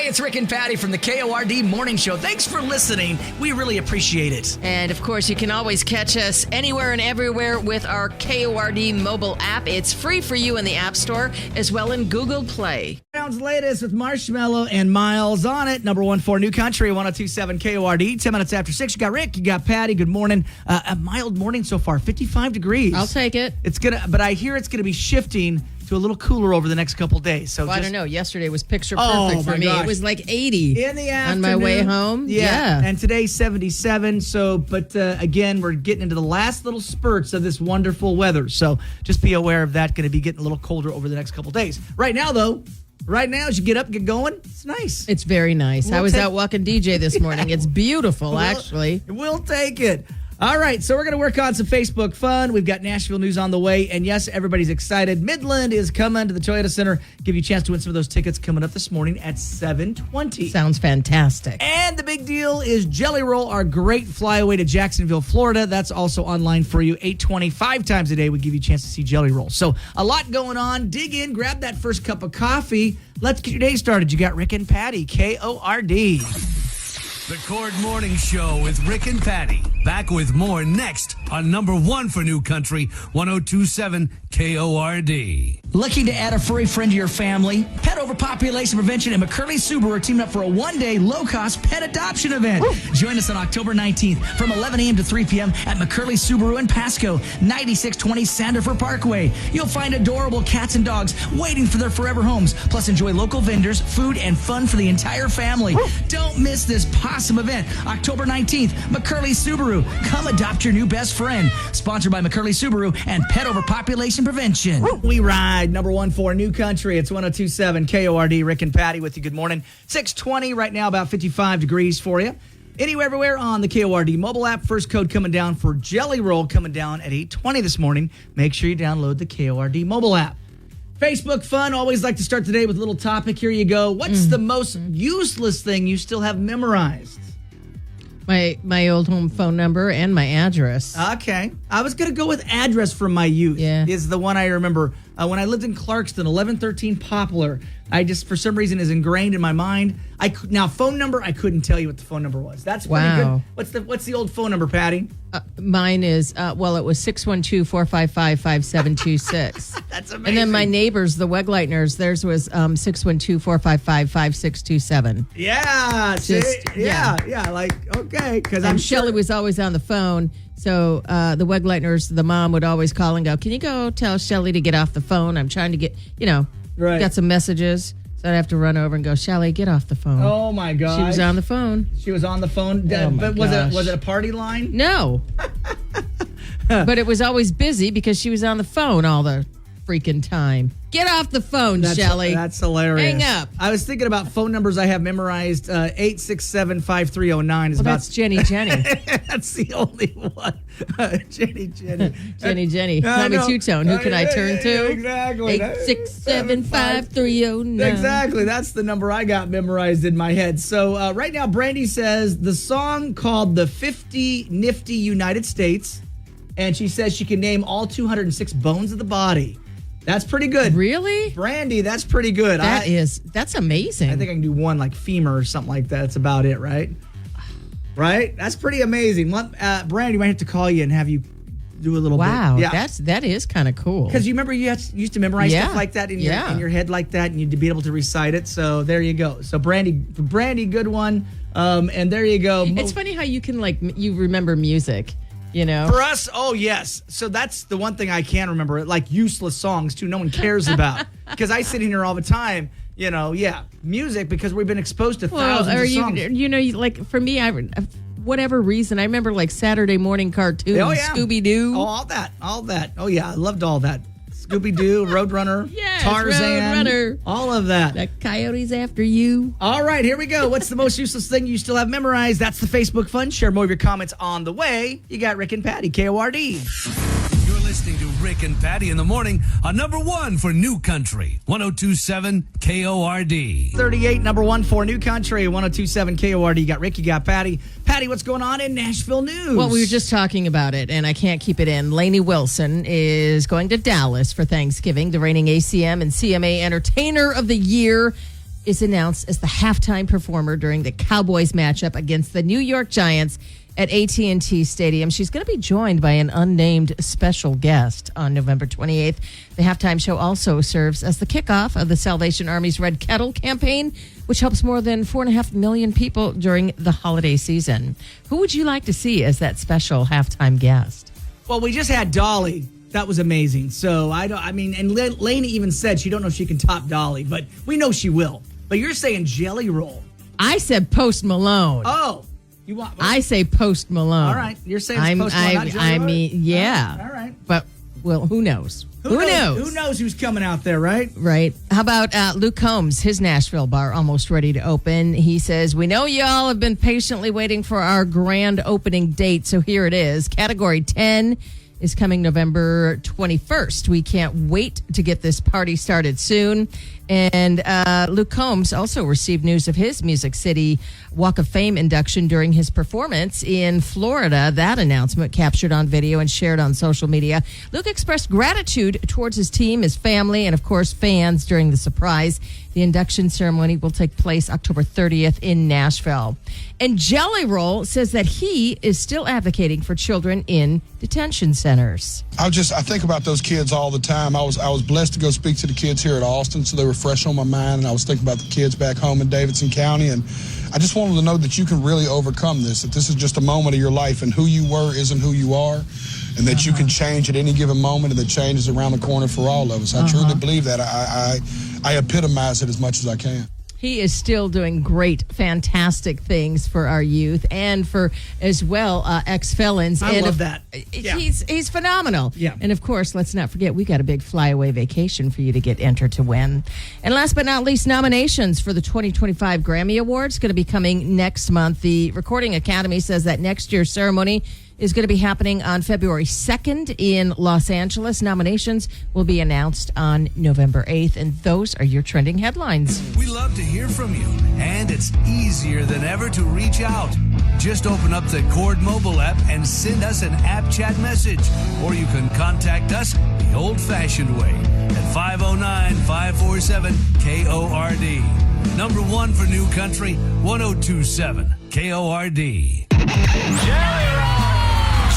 It's Rick and Patty from the KORD Morning Show. Thanks for listening. We really appreciate it. And, of course, you can always catch us anywhere and everywhere with our KORD mobile app. It's free for you in the App Store as well in Google Play. Sounds latest with Marshmello and Miles on it. Number one for New Country, 102.7 KORD. 10 minutes after 6. You got Rick, you got Patty. Good morning. A mild morning so far, 55 degrees. I'll take it. But I hear it's going to be shifting to a little cooler over the next couple days. So I don't know. Yesterday was picture perfect for me. Gosh. It was like 80 in the afternoon on my way home. Yeah. And today's 77. So, but again, we're getting into the last little spurts of this wonderful weather. So just be aware of that. Going to be getting a little colder over the next couple days. Right now, though, as you get up, get going, it's nice. It's very nice. I was out walking DJ this morning. It's beautiful, actually. We'll take it. All right, so we're going to work on some Facebook fun. We've got Nashville news on the way. And yes, everybody's excited. Midland is coming to the Toyota Center. Give you a chance to win some of those tickets coming up this morning at 7:20. Sounds fantastic. And the big deal is Jelly Roll, our great flyaway to Jacksonville, Florida. That's also online for you. 8:25 times a day we give you a chance to see Jelly Roll. So a lot going on. Dig in, grab that first cup of coffee. Let's get your day started. You got Rick and Patty, KORD. The KORD Morning Show with Rick and Patty. Back with more next on number one for New Country, 102.7 KORD. Looking to add a furry friend to your family? Pet Overpopulation Prevention and McCurley Subaru are teaming up for a one-day low-cost pet adoption event. Woo! Join us on October 19th from 11 a.m. to 3 p.m. at McCurley Subaru in Pasco, 9620 Sandifer Parkway. You'll find adorable cats and dogs waiting for their forever homes, plus enjoy local vendors, food, and fun for the entire family. Woo! Don't miss this awesome event, October 19th, McCurley Subaru. Come adopt your new best friend. Sponsored by McCurley Subaru and Pet Overpopulation Prevention. Woo! We ride number one for New Country. It's 102.7 KORD. Rick and Patty with you. Good morning. 6:20 right now, about 55 degrees for you. Anywhere, everywhere on the KORD mobile app. First code coming down for Jelly Roll coming down at 8:20 this morning. Make sure you download the KORD mobile app. Facebook fun. Always like to start the day with a little topic. Here you go. What's the most useless thing you still have memorized? My old home phone number and my address. Okay. I was going to go with address from my youth. Yeah. Is the one I remember. When I lived in Clarkston, 1113 Poplar, I just, for some reason, is ingrained in my mind. Now, phone number, I couldn't tell you what the phone number was. That's pretty good. What's the old phone number, Patty? Mine is, it was 612-455-5726. That's amazing. And then my neighbors, the Wegleitners, theirs was 612-455-5627. Yeah. Yeah. Like, okay. And Shelley was always on the phone. So the Wegleitners, the mom would always call and go, can you go tell Shelley to get off the phone? I'm trying to get, right. Got some messages. So I'd have to run over and go, Shelley, get off the phone. Oh, my God. She was on the phone. She was on the phone? But was it a party line? No. But it was always busy because she was on the phone all the freaking time. Get off the phone, Shelley. That's hilarious. Hang up. I was thinking about phone numbers I have memorized. 867-5309 is that's Jenny. That's the only one. Jenny. Jenny. Tommy Two-Tone. Who can I turn to? Exactly. 867-5309. Exactly. That's the number I got memorized in my head. So right now, Brandy says the song called The 50 Nifty United States, and she says she can name all 206 bones of the body. That's pretty good. Really? Brandy, that's pretty good. That's amazing. I think I can do one like femur or something like that. That's about it, right? Right? That's pretty amazing. Brandy, might have to call you and have you do a little bit. Wow, that is kind of cool. Because you remember you used to memorize stuff like that in your head like that, and you'd be able to recite it. So there you go. So Brandy, good one. And there you go. It's funny how you can you remember music. For us, oh, yes. So that's the one thing I can remember, like useless songs, too, no one cares about. Because I sit in here all the time, music, because we've been exposed to thousands of songs. For me, whatever reason, I remember Saturday morning cartoons, Scooby-Doo. Oh, all that. Oh, yeah, I loved all that. Scooby-Doo, Roadrunner, Tarzan, Roadrunner. All of that. The coyote's after you. All right, here we go. What's the most useless thing you still have memorized? That's the Facebook fun. Share more of your comments on the way. You got Rick and Patty, KORD. You're listening to Rick and Patty in the morning on number one for New Country, 102.7 KORD. 38, number one for New Country, 102.7 KORD. You got Rick, you got Patty. Patty, what's going on in Nashville news? Well, we were just talking about it, and I can't keep it in. Lainey Wilson is going to Dallas for Thanksgiving, the reigning ACM and CMA Entertainer of the Year. is announced as the halftime performer during the Cowboys matchup against the New York Giants at AT&T Stadium. She's going to be joined by an unnamed special guest on November 28th. The halftime show also serves as the kickoff of the Salvation Army's Red Kettle campaign, which helps more than 4.5 million people during the holiday season. Who would you like to see as that special halftime guest? Well, we just had Dolly. That was amazing. So and Lainey even said she don't know if she can top Dolly, but we know she will. But you're saying Jelly Roll. I said Post Malone. Oh, you want? I say Post Malone. All right, you're saying it's Post Malone. Not Jelly I Roll? mean, yeah. All right. But well, who knows? Who knows who's coming out there, right? Right. How about Luke Combs? His Nashville bar almost ready to open. He says, "We know y'all have been patiently waiting for our grand opening date, so here it is. Category 10 is coming November 21st. We can't wait to get this party started soon." And Luke Combs also received news of his Music City Walk of Fame induction during his performance in Florida. That announcement captured on video and shared on social media. Luke expressed gratitude towards his team, his family, and of course fans during the surprise. The induction ceremony will take place October 30th in Nashville. And Jelly Roll says that he is still advocating for children in detention centers. I think about those kids all the time. I was blessed to go speak to the kids here at Austin, so they were fresh on my mind, and I was thinking about the kids back home in Davidson County, and I just wanted to know that you can really overcome this, that this is just a moment of your life, and who you were isn't who you are, and that you can change at any given moment, and that change is around the corner for all of us. I truly believe that. I epitomize it as much as I can. He is still doing great, fantastic things for our youth and for, as well, ex-felons. I love that. Yeah. He's phenomenal. Yeah. And, of course, let's not forget, we got a big flyaway vacation for you to get entered to win. And last but not least, nominations for the 2025 Grammy Awards going to be coming next month. The Recording Academy says that next year's ceremony is going to be happening on February 2nd in Los Angeles. Nominations will be announced on November 8th, and those are your trending headlines. We love to hear from you, and it's easier than ever to reach out. Just open up the Cord mobile app and send us an app chat message, or you can contact us the old-fashioned way at 509-547-KORD. Number one for New Country, 1027 KORD.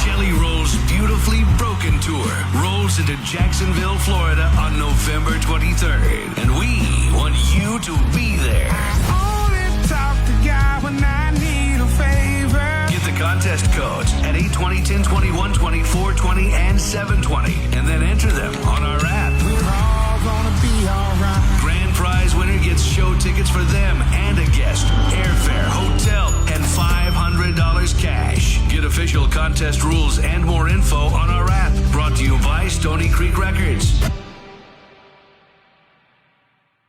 Jelly Roll's Beautifully Broken Tour rolls into Jacksonville, Florida on November 23rd. And we want you to be there. Only talk to God when I need a favor. Get the contest codes at 820, 1020, 120, 420, and 720. And then enter them on our app. We're all gonna be alright. Grand prize winner gets show tickets for them and a guest, airfare, hotel, and $500 cash. Get official contest rules and more info on our app. Brought to you by Stony Creek Records.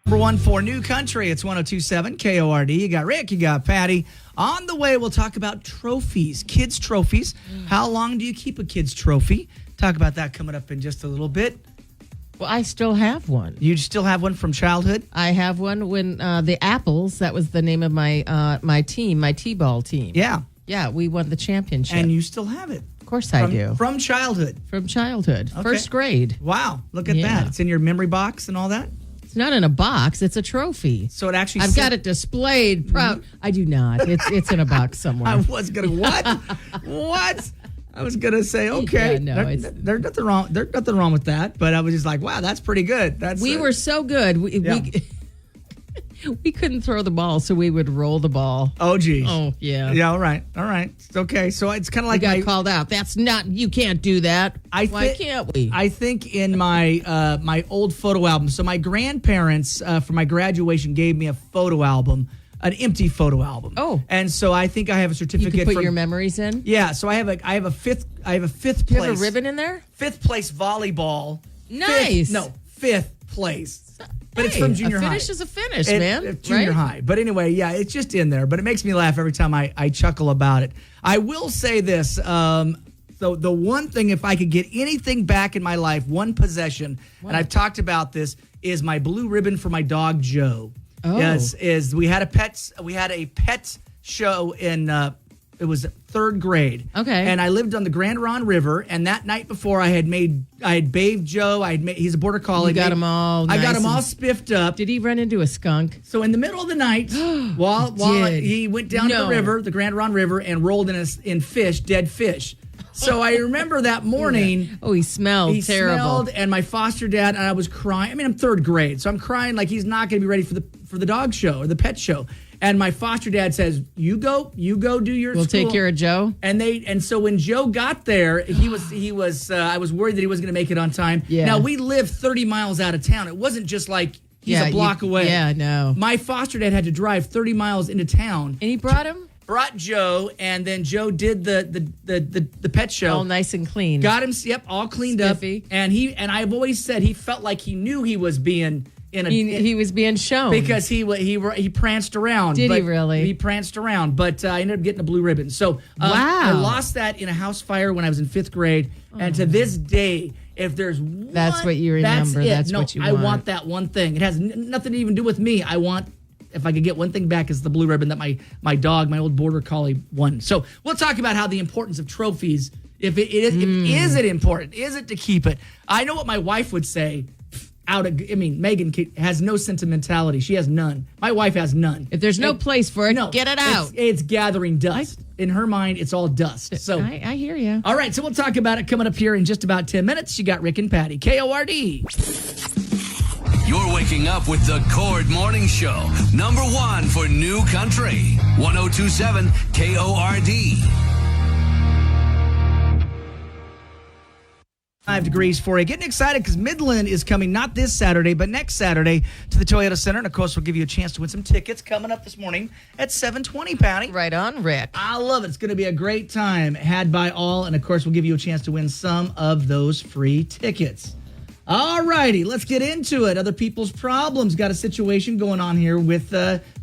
Number one for New Country, it's 1027 KORD. You got Rick, you got Patty. On the way, we'll talk about trophies, kids' trophies. How long do you keep a kid's trophy? Talk about that coming up in just a little bit. Well, I still have one. You still have one from childhood? I have one when the Apples, that was the name of my my team, my T-ball team. Yeah. Yeah, we won the championship. And you still have it? Of course I do. From childhood? From childhood. Okay. First grade. Wow, look at Yeah. that. It's in your memory box and all that? It's not in a box. It's a trophy. So it actually... I've got it displayed. Proud. I do not. It's in a box somewhere. I was going to... What? What? I was going to say, okay. Yeah, no, there's nothing wrong. There's nothing wrong with that. But I was just like, wow, that's pretty good. We were so good. We couldn't throw the ball, so we would roll the ball. Oh, geez. Oh, yeah. Yeah, all right. All right. Okay, so it's kind of like... We got called out. That's not... You can't do that. Why can't we? I think in my my old photo album, so my grandparents, for my graduation, gave me a photo album, an empty photo album. Oh. And so I think I have a You certificate can put from... your memories in? Yeah, so I have a fifth place. Do you have a ribbon in there? Fifth place volleyball. Nice. Fifth place. But it's Hey, from junior a high. finish is a finish, man. Junior right? high. But anyway, yeah, it's just in there. But it makes me laugh every time I chuckle about it. I will say this. So the one thing, if I could get anything back in my life, one possession, and I've talked about this, is my blue ribbon for my dog Joe. Oh. Yes, we had a pet show in third grade. Okay. And I lived on the Grand Ronde River. And that night before, I had bathed Joe. He's a border collie. You got him all I got nice him all and- spiffed up. Did he run into a skunk? So in the middle of the night, while Did. he went down to the river, the Grand Ronde River, and rolled in dead fish. So I remember that morning. Oh, he smelled He terrible. smelled, and my foster dad, and I was crying. I mean, I'm third grade, so I'm crying like he's not going to be ready for the dog show or the pet show. And my foster dad says, "You go do your We'll school." take care of Joe. And so when Joe got there, he was. I was worried that he wasn't going to make it on time. Yeah. Now we live 30 miles out of town. It wasn't just like he's a block away. Yeah, no. My foster dad had to drive 30 miles into town. And he brought him Brought Joe, and then Joe did the pet show. all nice and clean. Got him, all cleaned Spiffy. up. And I've always said he felt like he knew he was being He was being shown. because he pranced around. Did he but really? He pranced around, but I ended up getting a blue ribbon. So I lost that in a house fire when I was in 5th grade, and to this day, if there's one, That's what you remember. That's That's what you I want. want that one thing. It has nothing to even do with me. I want. If I could get one thing back, is the blue ribbon that my dog, my old border collie, won. So we'll talk about how the importance of trophies. Is it important? Is it to keep it? I know what my wife would say. Megan has no sentimentality. She has none. My wife has none. If there's no place for it, get it out. It's gathering dust. In her mind, it's all dust. So I hear you. all right, so we'll talk about it coming up here in just about 10 minutes. You got Rick and Patty, KORD. You're waking up with the Cord Morning Show. #1 for New Country. 1027 KORD. 5 degrees for you. Getting excited because Midland is coming not this Saturday, but next Saturday to the Toyota Center. And, of course, we'll give you a chance to win some tickets coming up this morning at 7:20, Patty. Right on, Rick. I love it. It's going to be a great time had by all. And, of course, we'll give you a chance to win some of those free tickets. All righty, let's get into it. Other people's problems. Got a situation going on here with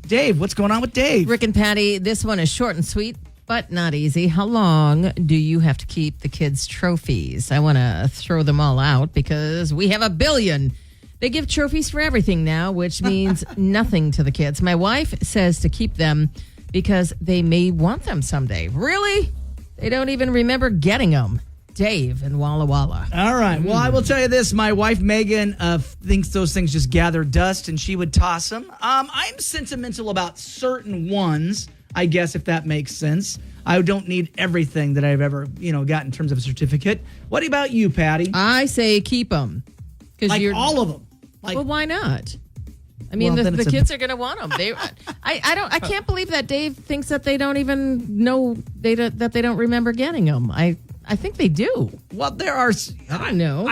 Dave. What's going on with Dave? Rick and Patty, this one is short and sweet, but not easy. How long do you have to keep the kids' trophies? I want to throw them all out because we have 1 billion. They give trophies for everything now, which means nothing to the kids. My wife says to keep them because they may want them someday. Really? They don't even remember getting them. Dave in Walla Walla. All right. Well, I will tell you this. My wife, Megan, thinks those things just gather dust, and she would toss them. I'm sentimental about certain ones, I guess, if that makes sense. I don't need everything that I've ever, got in terms of a certificate. What about you, Patty? I say keep them. Like all of them. Well, why not? I mean, Well, the kids are going to want them. I can't believe that Dave thinks that they don't even know that they don't remember getting them. I think they do. Well, there are. I don't know.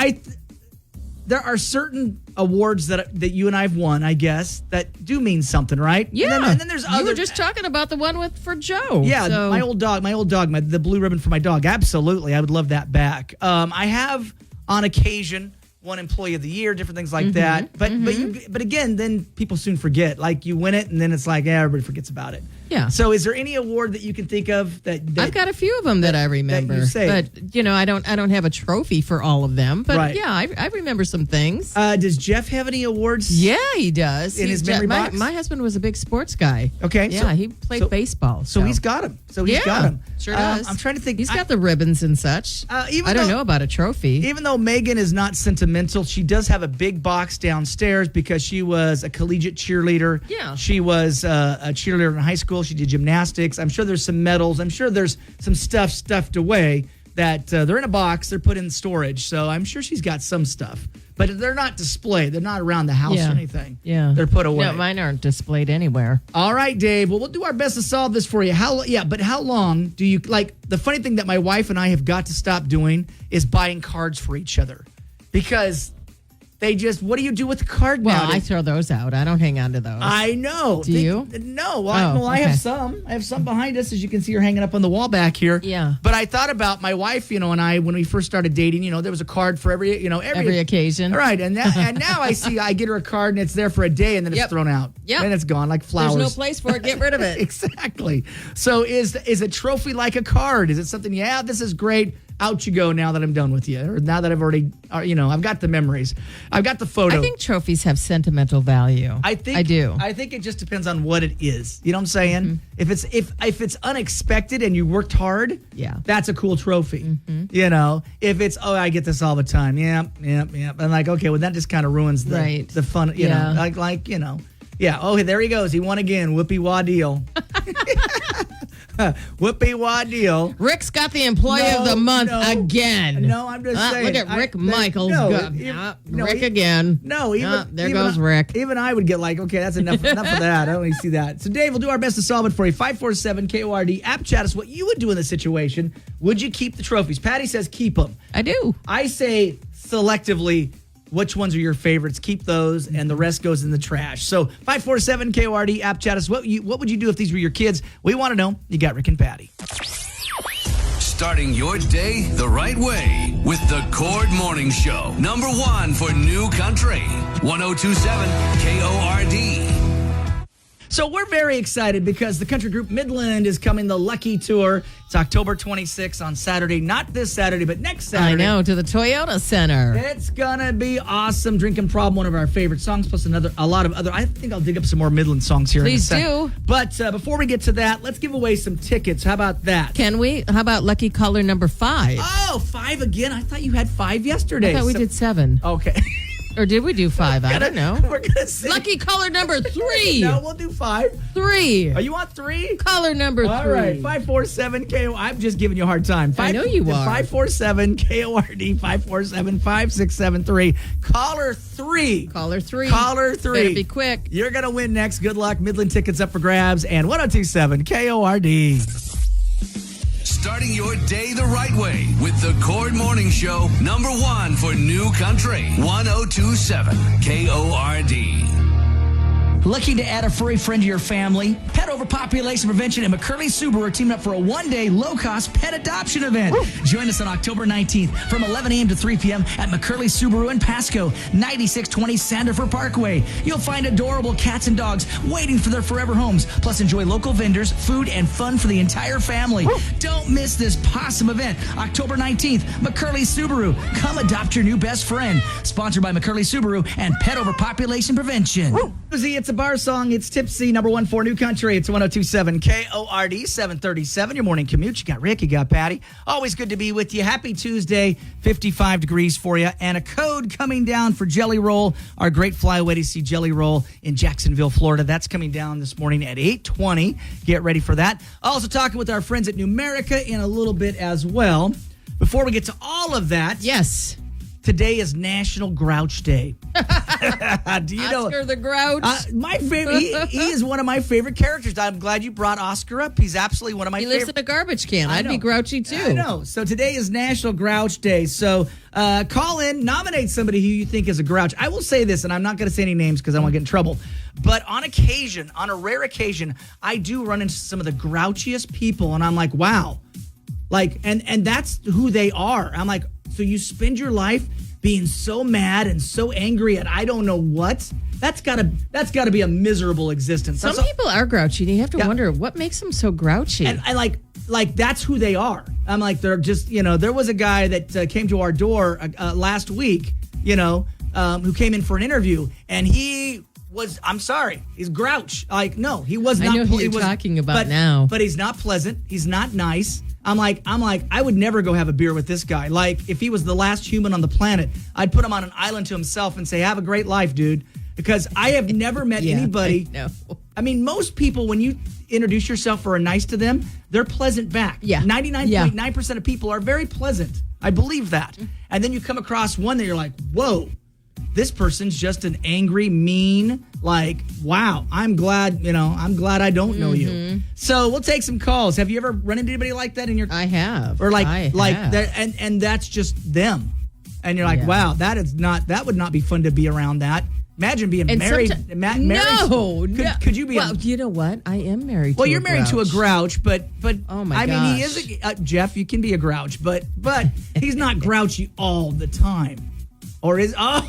There are certain awards that you and I have won, I guess, that do mean something, right? Yeah. And then there's other. You were just talking about the one for Joe. Yeah, so. my old dog, the blue ribbon for my dog. Absolutely, I would love that back. I have on occasion won Employee of the Year, different things like that. But again, then people soon forget. Like you win it, and then it's like everybody forgets about it. Yeah. So, is there any award that you can think of that I've got a few of them that I remember, you say. but I don't have a trophy for all of them. But Right. yeah, I remember some things. Does Jeff have any awards? Yeah, he does. In his memory box? My husband was a big sports guy. Okay, Yeah, so- he played baseball. So he's got them. Got them. Sure does. I'm trying to think. He's got the ribbons and such. Even I don't though- know about a trophy. Even though Megan is not sentimental, she does have a big box downstairs because she was a collegiate cheerleader. Yeah. She was a cheerleader in high school. She did gymnastics. I'm sure there's some medals. I'm sure there's some stuff stuffed away that they're in a box. They're put in storage. So I'm sure she's got some stuff. But they're not displayed. They're not around the house or anything. Yeah. They're put away. No, mine aren't displayed anywhere. All right, Dave. Well, we'll do our best to solve this for you. But how long do you like? The funny thing that my wife and I have got to stop doing is buying cards for each other, because they just. What do you do with the card Well, now? I throw those out. I don't hang on to those. I know. Do you? No. Well, I have okay. some. I have some behind us, as you can see, are hanging up on the wall back here. Yeah. But I thought about my wife, and I, when we first started dating, there was a card for every occasion. All right, and now I get her a card, and it's there for a day, and then it's thrown out. Yep. And it's gone like flowers. There's no place for it. Get rid of it. Exactly. So is a trophy like a card? Is it something? Yeah, this is great. out you go now that I'm done with you, or now that I've already, I've got the memories. I've got the photo. I think trophies have sentimental value. I think I do. I think it just depends on what it is. You know what I'm saying? If it's unexpected and you worked hard, that's a cool trophy. If it's I get this all the time, I'm like, okay, well that just kind of ruins the fun. You know, Oh, there he goes. He won again. Whoopie wah deal. Whoopie wah deal. Rick's got the employee of the month again. No, I'm just saying. Look at Rick Michaels. Rick again. No, there goes Rick. Even I would get like, okay, that's enough of that. I don't need to see that. So, Dave, we'll do our best to solve it for you. 547-KORD. App chat us what you would do in this situation. Would you keep the trophies? Patty says keep them. I do. I say selectively, which ones are your favorites? Keep those, and the rest goes in the trash. So 547-KORD, app chat us. What would you do if these were your kids? We want to know. You got Rick and Patty. Starting your day the right way with the Cord Morning Show. Number 1 for New Country. 1027 KORD. So we're very excited because the country group Midland is coming the Lucky Tour. It's October 26th on Saturday. Not this Saturday, but next Saturday. I know, to the Toyota Center. It's going to be awesome. Drinking Problem, one of our favorite songs, plus a lot of other. I think I'll dig up some more Midland songs here. Please do. But before we get to that, let's give away some tickets. How about that? Can we? How about lucky caller number 5? Oh, 5 again? I thought you had 5 yesterday. I thought we did 7. Okay. Or did we do 5? I don't know. We're going to say. Lucky caller number 3. No, we'll do 5. 3. Are you on 3? Caller number 3. All right, 547-KORD. I'm just giving you a hard time. I know you are. 547-KORD, 547-5673. Caller 3. Caller 3. Caller 3. Better be quick. You're going to win next. Good luck. Midland tickets up for grabs. And 1027 KORD. Starting your day the right way with the Cord Morning Show. Number 1 for New Country. 1027 KORD. Looking to add a furry friend to your family? Pet Overpopulation Prevention and McCurley Subaru are teaming up for a one-day low-cost pet adoption event. Join us on October 19th from 11 a.m. to 3 p.m. at McCurley Subaru in Pasco, 9620 Sandifer Parkway. You'll find adorable cats and dogs waiting for their forever homes, plus enjoy local vendors, food, and fun for the entire family. Don't miss this awesome event. October 19th, McCurley Subaru. Come adopt your new best friend. Sponsored by McCurley Subaru and Pet Overpopulation Prevention. It's a bar song. It's Tipsy, number 1 for New Country. It's 1027 KORD, 737. Your morning commute. You got Rick, you got Patty. Always good to be with you. Happy Tuesday, 55 degrees for you. And a code coming down for Jelly Roll, our great flyaway to see Jelly Roll in Jacksonville, Florida. That's coming down this morning at 8:20. Get ready for that. Also talking with our friends at Numerica in a little bit as well. Before we get to all of that. Yes. Today is National Grouch Day. Do you know Oscar the Grouch? My favorite. He is one of my favorite characters. I'm glad you brought Oscar up. He's absolutely one of my favorite. He lives in a garbage can. I'd be grouchy too. I know. So today is National Grouch Day. So call in, nominate somebody who you think is a grouch. I will say this, and I'm not going to say any names because I don't want to get in trouble. But on occasion, on a rare occasion, I do run into some of the grouchiest people, and I'm like, wow. Like, and that's who they are. I'm like, so you spend your life being so mad and so angry at I don't know what? That's gotta be a miserable existence. Some people are grouchy, and you have to wonder what makes them so grouchy. And I like that's who they are. I'm like, they're just, there was a guy that came to our door last week, who came in for an interview, and he was, I'm sorry, he's grouch. Like, no, he was not. I know who you're talking about now. But he's not pleasant. He's not nice. I'm like, I would never go have a beer with this guy. Like, if he was the last human on the planet, I'd put him on an island to himself and say, have a great life, dude. Because I have never met anybody. I mean, most people, when you introduce yourself or are nice to them, they're pleasant back. Yeah. 99.9% of people are very pleasant. I believe that. And then you come across one that you're like, whoa, this person's just an angry, mean, like, wow, I'm glad I don't know you. So we'll take some calls. Have you ever run into anybody like that in your... I have. Or that, and that's just them. And you're like, wow, that would not be fun to be around that. Imagine being married. No. Could you be? Well, you know what? I am married. Well, you're married to a grouch, but oh my gosh. mean, he is Jeff. You can be a grouch, but he's not grouchy all the time, or is? Oh,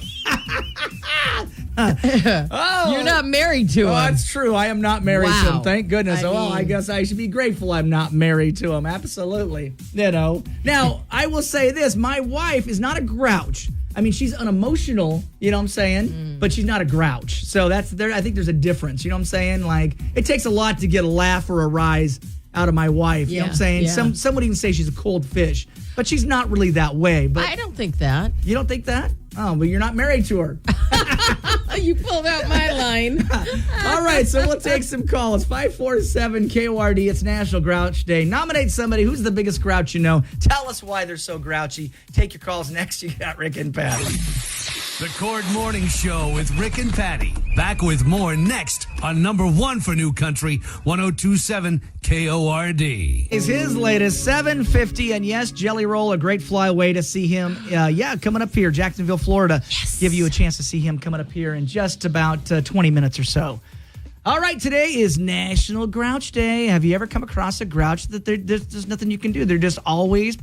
You're not married to him. Oh, that's true. I am not married to Wow. him. Thank goodness. I mean- guess I should be grateful I'm not married to him. Absolutely. Now, I will say this. My wife is not a grouch. I mean, she's unemotional, you know what I'm saying? But she's not a grouch. So that's there. I think there's a difference. You know what I'm saying? Like, it takes a lot to get a laugh or a rise out of my wife. You know what I'm saying? Yeah. Some would even say she's a cold fish. But she's not really that way. But I don't think that. you don't think that? Oh, but you're not married to her. You pulled out my line. All right, so we'll take some calls. 547 KORD. It's National Grouch Day. Nominate somebody who's the biggest grouch you know. Tell us why they're so grouchy. Take your calls next. You got Rick and Patty. The Cord Morning Show with Rick and Patty. Back with more next on number one for New Country, 1027 KORD. Is his latest 750, and yes, Jelly Roll, a great flyway to see him. Coming up here, Jacksonville, Florida. Yes. Give you a chance to see him coming up here in just about 20 minutes or so. All right, today is National Grouch Day. Have you ever come across a grouch that there's nothing you can do? They're just always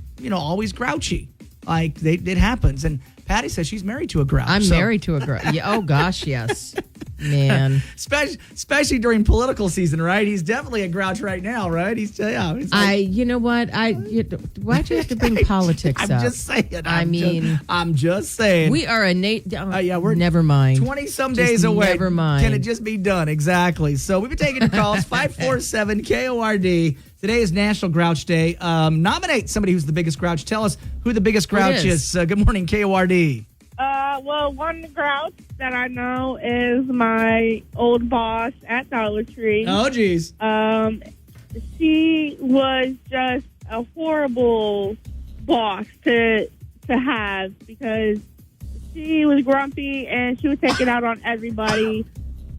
grouchy. Like, it happens. And Patty says she's married to a grouch. I'm married to a girl. Yeah, oh, gosh, yes. Man. Especially during political season, right? He's definitely a grouch right now, right? He's like, You know what? Why'd you have to bring politics up? I'm just saying. I'm just saying. We are a we're never mind. 20-some days away. Never mind. Can it just be done? Exactly. So we've been taking your calls. 547 KORD. Today is National Grouch Day. Nominate somebody who's the biggest grouch. Tell us who the biggest grouch is. Good morning, KORD. Well, one grouch that I know is my old boss at Dollar Tree. Oh, geez. She was just a horrible boss to have because she was grumpy and she would take it out on everybody.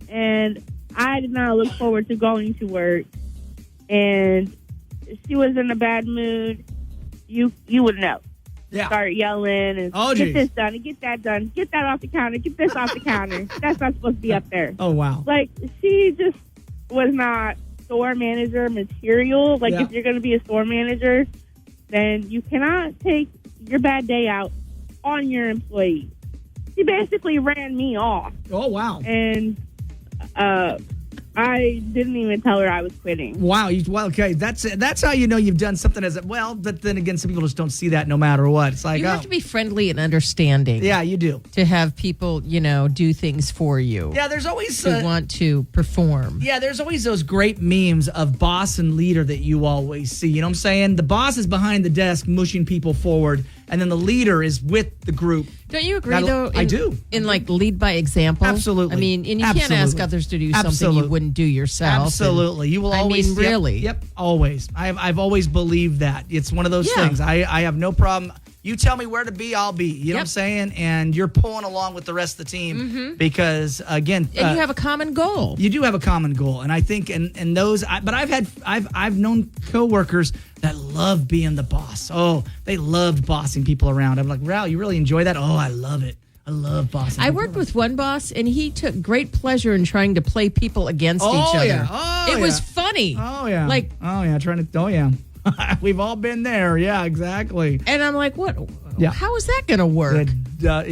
And I did not look forward to going to work. And she was in a bad mood. You would know. Yeah. Start yelling and get this done and get that done. Get that off the counter. Get this off the counter. That's not supposed to be up there. Oh, wow. Like, she just was not store manager material. Like, if you're going to be a store manager, then you cannot take your bad day out on your employees. She basically ran me off. Oh, wow. And I didn't even tell her I was quitting. Wow. Okay. That's how you know you've done something but then again, some people just don't see that no matter what. It's like, You have to be friendly and understanding. Yeah, you do. To have people, do things for you. Yeah, there's always... To want to perform. Yeah, there's always those great memes of boss and leader that you always see. You know what I'm saying? The boss is behind the desk mushing people forward, and then the leader is with the group. Don't you agree, though? I do. In, lead by example? Absolutely. I mean, and you can't ask others to do something you wouldn't do yourself. Absolutely. You will always... I mean, really. Yep, always. I've always believed that. It's one of those things. I have no problem... You tell me where to be, I'll be. You know what I'm saying? And you're pulling along with the rest of the team because, again... And you have a common goal. You do have a common goal. And I think, and those... But I've known coworkers that love being the boss. Oh, they loved bossing people around. I'm like, Ral, you really enjoy that? Oh, I love it. I love bossing. I worked with one boss, and he took great pleasure in trying to play people against each other. Yeah. It was funny. Oh, yeah. We've all been there. Yeah, exactly. And I'm like, what? Yeah. How is that going to work? It does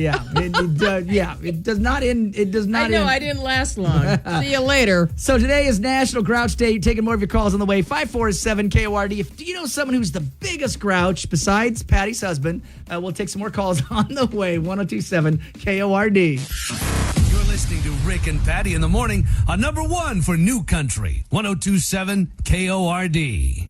not end. It does not I know, end. I didn't last long. See you later. So today is National Grouch Day. Taking more of your calls on the way. 547 KORD. Do you know someone who's the biggest grouch besides Patty's husband? We'll take some more calls on the way. 1027 KORD. You're listening to Rick and Patty in the morning on number one for New Country, 1027 KORD.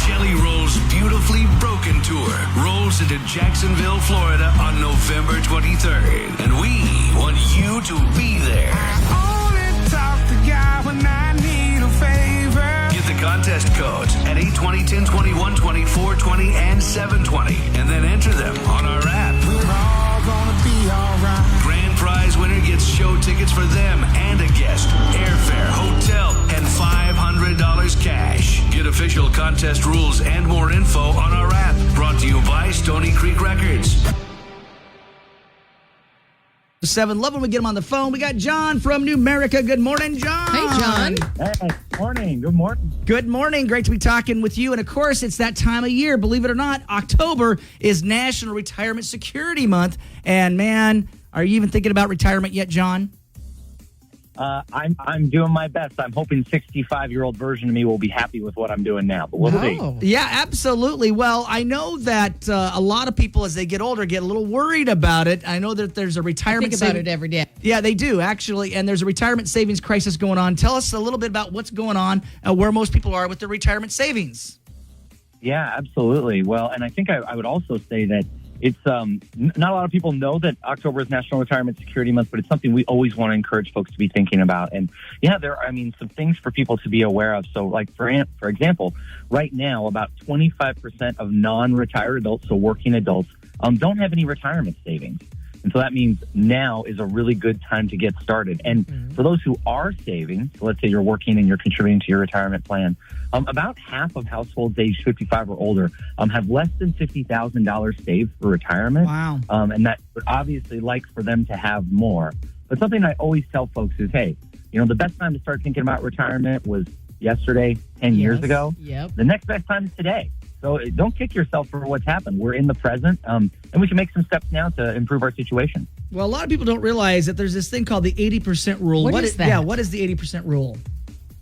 Jelly Roll's Beautifully Broken Tour rolls into Jacksonville, Florida on November 23rd. And we want you to be there. Only talk to God when I need a favor. Get the contest codes at 820, 1021, 2420, and 720. And then enter them on our app. We're all gonna be alright. Grand prize winner gets show tickets for them and a guest, airfare, hotel, and $500 cash. Get official contest rules and more info on our app. Brought to you by Stony Creek Records. 7. Love when we get him on the phone. We got John from New America. Good morning, John. Hey, John. Hey, morning. Good morning. Good morning. Great to be talking with you. And of course, it's that time of year. Believe it or not, October is National Retirement Security Month. And man, Are you even thinking about retirement yet, John? I'm doing my best. I'm hoping 65-year-old version of me will be happy with what I'm doing now, but we'll see. Yeah, absolutely. Well, I know that a lot of people, as they get older, get a little worried about it. I know that there's a retirement Think about it every day. Yeah, they do, actually. And there's a retirement savings crisis going on. Tell us a little bit about what's going on, where most people are with their retirement savings. Yeah, absolutely. Well, and I think I would also say that it's not a lot of people know that October is National Retirement Security Month, but it's something we always want to encourage folks to be thinking about. And yeah, there are, some things for people to be aware of. So like, for example, right now, about 25% of non-retired adults, so working adults, don't have any retirement savings. And so that means now is a really good time to get started. And for those who are saving, so let's say you're working and you're contributing to your retirement plan, about half of households age 55 or older have less than $50,000 saved for retirement. Wow. And that would obviously like for them to have more. But something I always tell folks is, hey, the best time to start thinking about retirement was yesterday, 10 years ago. Yep. The next best time is today. So don't kick yourself for what's happened. We're in the present, and we can make some steps now to improve our situation. Well, a lot of people don't realize that there's this thing called the 80% rule. What is that? Yeah, what is the 80% rule?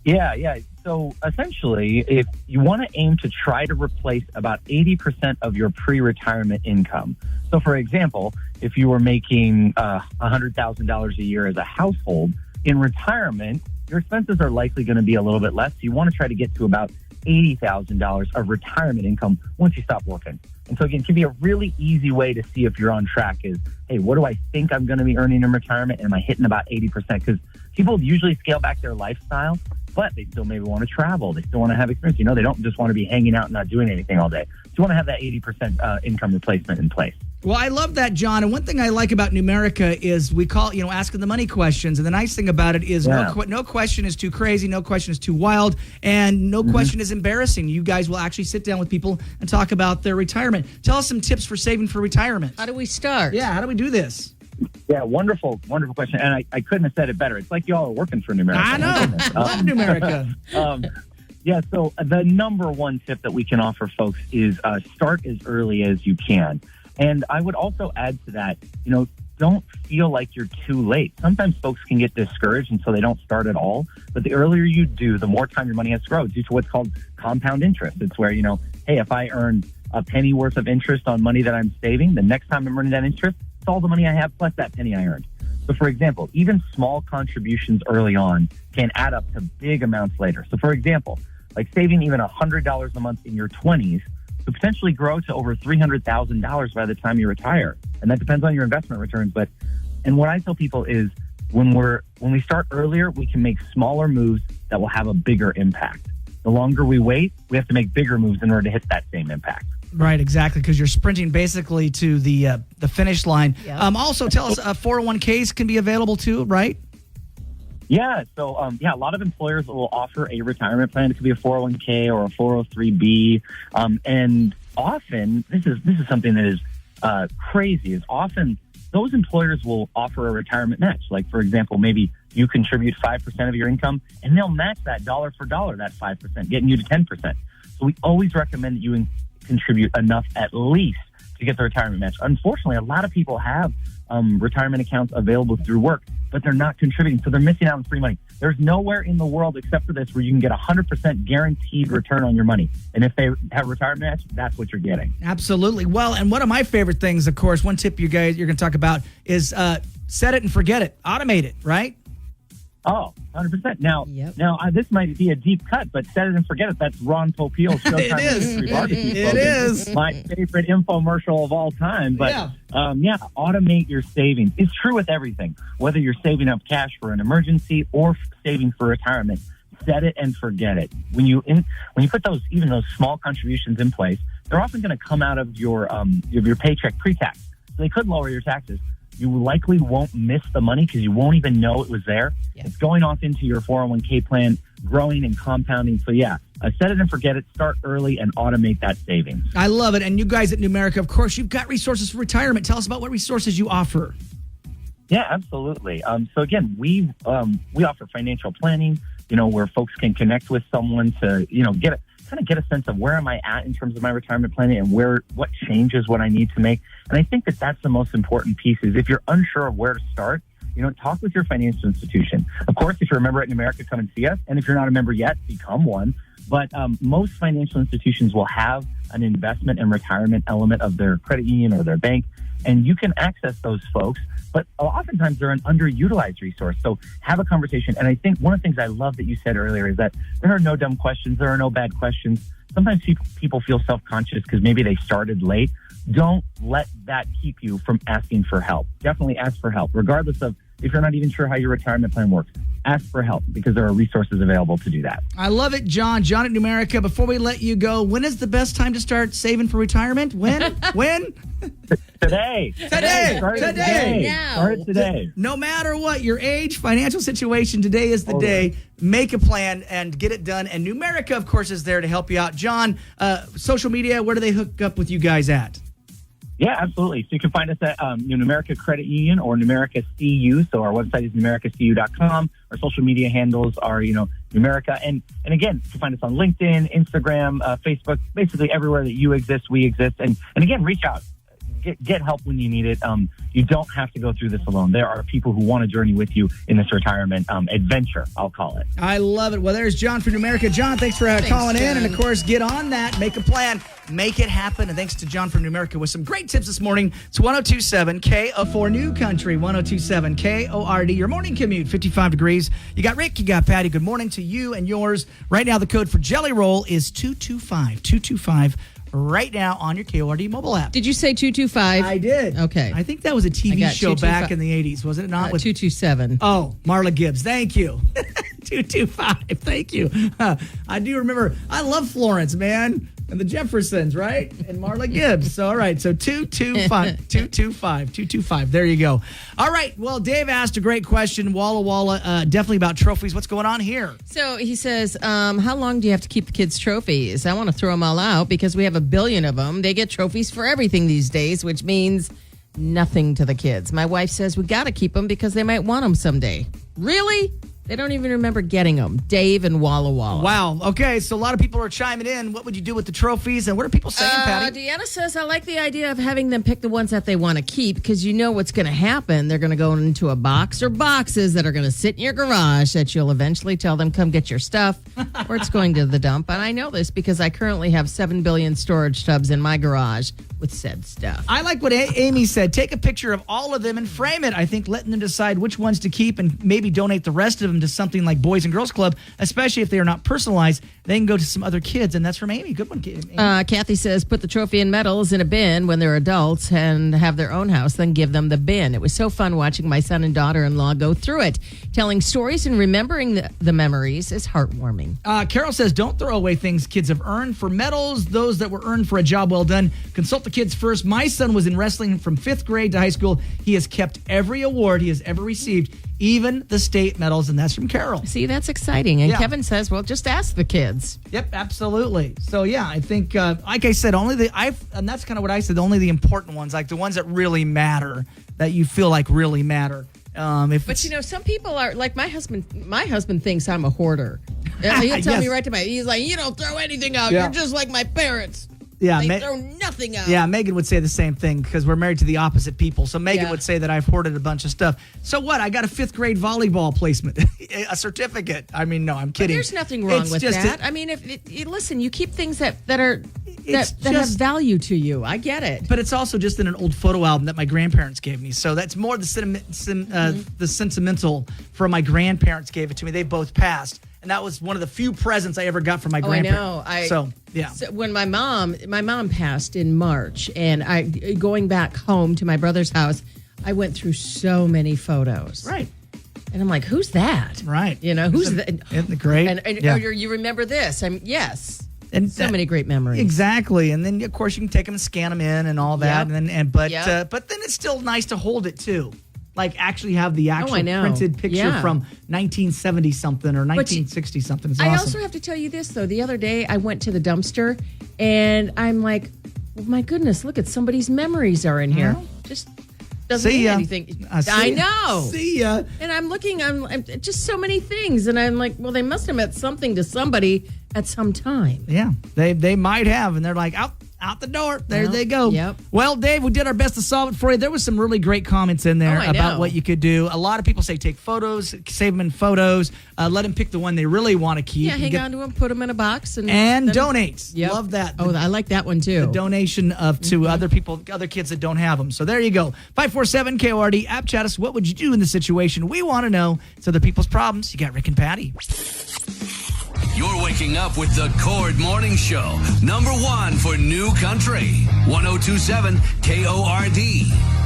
Yeah. So essentially, if you want to aim to try to replace about 80% of your pre-retirement income. So for example, if you were making $100,000 a year as a household, in retirement, your expenses are likely going to be a little bit less. So you want to try to get to about $80,000 of retirement income once you stop working. And so again, it can be a really easy way to see if you're on track is, hey, what do I think I'm going to be earning in retirement? And am I hitting about 80%? Because people usually scale back their lifestyle, but they still maybe want to travel. They still want to have experience. They don't just want to be hanging out and not doing anything all day. So you want to have that 80% income replacement in place. Well, I love that, John. And one thing I like about Numerica is we call, asking the money questions. And the nice thing about it is no question is too crazy. No question is too wild. And no question is embarrassing. You guys will actually sit down with people and talk about their retirement. Tell us some tips for saving for retirement. How do we start? Yeah, how do we do this? Yeah, wonderful question. And I couldn't have said it better. It's like y'all are working for Numerica. I know. Love Numerica. Yeah, so the number one tip that we can offer folks is start as early as you can. And I would also add to that, don't feel like you're too late. Sometimes folks can get discouraged, and so they don't start at all. But the earlier you do, the more time your money has to grow due to what's called compound interest. It's where, hey, if I earn a penny worth of interest on money that I'm saving, the next time I'm earning that interest, it's all the money I have plus that penny I earned. So, for example, even small contributions early on can add up to big amounts later. So, for example, like saving even $100 a month in your 20s could potentially grow to over $300,000 by the time you retire. And that depends on your investment returns. And what I tell people is when we start earlier, we can make smaller moves that will have a bigger impact. The longer we wait, we have to make bigger moves in order to hit that same impact. Right, exactly, because you're sprinting basically to the finish line. Yep. Also, tell us, 401ks can be available too, right? Yeah, so a lot of employers will offer a retirement plan. It could be a 401k or a 403b, and often this is something that is crazy. Is often those employers will offer a retirement match. Like for example, maybe you contribute 5% of your income, and they'll match that dollar for dollar, that 5%, getting you to 10%. So we always recommend that you contribute enough at least to get the retirement match. Unfortunately, a lot of people have retirement accounts available through work, but they're not contributing, so they're missing out on free money. There's nowhere in the world except for this where you can get 100% guaranteed return on your money. And if they have a retirement match, that's what you're getting. Absolutely. Well, and one of my favorite things, of course, one tip you're going to talk about is set it and forget it. Automate it, right? Oh, 100%. Now, this might be a deep cut, but set it and forget it. That's Ron Popeil's Showtime. It is. It is. My favorite infomercial of all time. But automate your savings. It's true with everything. Whether you're saving up cash for an emergency or saving for retirement, set it and forget it. When you put those small contributions in place, they're often going to come out of your paycheck pre-tax. So they could lower your taxes. You likely won't miss the money because you won't even know it was there. Yeah. It's going off into your 401k plan, growing and compounding. So set it and forget it. Start early and automate that savings. I love it. And you guys at Numerica, of course, you've got resources for retirement. Tell us about what resources you offer. Yeah, absolutely. So again, we offer financial planning, where folks can connect with someone to, kind of get a sense of where am I at in terms of my retirement planning and what changes what I need to make. And I think that that's the most important piece is if you're unsure of where to start, talk with your financial institution. Of course, if you're a member at Numerica, come and see us. And if you're not a member yet, become one. But most financial institutions will have an investment and retirement element of their credit union or their bank, and you can access those folks. But oftentimes they're an underutilized resource. So have a conversation. And I think one of the things I love that you said earlier is that there are no dumb questions. There are no bad questions. Sometimes people feel self-conscious because maybe they started late. Don't let that keep you from asking for help. Definitely ask for help, regardless of if you're not even sure how your retirement plan works. Ask for help because there are resources available to do that. I love it, John. John at Numerica. Before we let you go, when is the best time to start saving for retirement? When? When? Today. Today. Now. Start today. No matter what your age, financial situation, today is the day. Make a plan and get it done. And Numerica, of course, is there to help you out. John, social media, where do they hook up with you guys at? Yeah, absolutely. So you can find us at Numerica Credit Union or Numerica CU. So our website is numericacu.com. Our social media handles are, Numerica. And again, you can find us on LinkedIn, Instagram, Facebook, basically everywhere that you exist, we exist. And again, reach out. Get help when you need it. You don't have to go through this alone. There are people who want to journey with you in this retirement adventure, I'll call it. I love it. Well, there's John from Numerica. John, thanks for calling in. And, of course, get on that. Make a plan. Make it happen. And thanks to John from Numerica with some great tips this morning. It's 102.7 KO4 New Country, 102.7 KORD. Your morning commute, 55 degrees. You got Rick, you got Patty. Good morning to you and yours. Right now, the code for Jelly Roll is 225. 225. Right now on your KORD mobile app. Did you say 225? I did. Okay. I think that was a TV show back in the 80s, wasn't it not? 227. Oh, Marla Gibbs. Thank you. 225. Thank you. I do remember. I love Florence, man. And the Jeffersons, right? And Marla Gibbs. So, all right. So 225. 225. There you go. All right. Well, Dave asked a great question. Walla Walla, definitely about trophies. What's going on here? So he says, how long do you have to keep the kids' trophies? I want to throw them all out because we have 1 billion of them. They get trophies for everything these days, which means nothing to the kids. My wife says we got to keep them because they might want them someday. Really? They don't even remember getting them. Dave and Walla Walla. Wow. Okay, so a lot of people are chiming in. What would you do with the trophies? And what are people saying, Patty? Deanna says, I like the idea of having them pick the ones that they want to keep because you know what's going to happen. They're going to go into a box or boxes that are going to sit in your garage that you'll eventually tell them, come get your stuff, or it's going to the dump. And I know this because I currently have 7 billion storage tubs in my garage with said stuff. I like what Amy said. Take a picture of all of them and frame it. I think letting them decide which ones to keep and maybe donate the rest of them to something like Boys and Girls Club, especially if they are not personalized, they can go to some other kids. And that's from Amy. Good one, Amy. Kathy says, put the trophy and medals in a bin when they're adults and have their own house, then give them the bin. It was so fun watching my son and daughter-in-law go through it. Telling stories and remembering the memories is heartwarming. Carol says, don't throw away things kids have earned. For medals, those that were earned for a job well done, consult the kids first. My son was in wrestling from 5th grade to high school. He has kept every award he has ever received, even the state medals, and that's from Carol. See, that's exciting. And Yeah. Kevin says, well, just ask the kids. Yep, absolutely. So, yeah, I think, like I said, and that's kind of what I said, only the important ones, like the ones that really matter, that you feel like really matter. But some people are like my husband. My husband thinks I'm a hoarder. He'll tell me right to my. He's like, you don't throw anything out. Yeah. You're just like my parents. Yeah, They throw nothing out. Yeah, Megan would say the same thing because we're married to the opposite people. So Megan Yeah. would say that I've hoarded a bunch of stuff. So what? I got a 5th grade volleyball placement, a certificate. I mean, no, I'm But kidding. there's nothing wrong It's with just that. I mean, listen, you keep things that have just- value to you. I get it. But it's also just in an old photo album that my grandparents gave me. So that's more the sentimental for my grandparents gave it to me. They both passed. And that was one of the few presents I ever got from my grandparents. I know. So, yeah. So when my mom passed in March, and going back home to my brother's house, I went through so many photos. Right. And I'm like, who's that? Right. Who's that? Isn't it great? And Yeah. you remember this? Yes. And So many great memories. Exactly, and then of course you can take them and scan them in and all that, Yep. but Yep. but then it's still nice to hold it too, like actually have the actual I know. printed picture Yeah. from 1970 something or 1960 something. It's I awesome. also have to tell you this, though. The other day, I went to the dumpster, and I'm like, well, my goodness, look at somebody's memories are in here. Well, Just doesn't see mean ya. anything. See I ya. know. See ya. And I'm looking, I'm just so many things. And I'm like, well, they must have meant something to somebody at some time. Yeah, they might have, and they're like, out the door. There Well, they go. yep. Well, Dave, we did our best to solve it for you. There was some really great comments in there Oh, I about know. what you could do. A lot of people say take photos, save them in photos, let them pick the one they really want to keep. Yeah, hang on to them, put them in a box, and And then- donate. Yep. Love that. Oh, I like that one too. The donation to other people, other kids that don't have them. So there you go. 547 KORD, app chat us. What would you do in this situation? We want to know. It's other people's problems. You got Rick and Patty. You're waking up with the Cord Morning Show. Number 1 for New Country. 1027 KORD.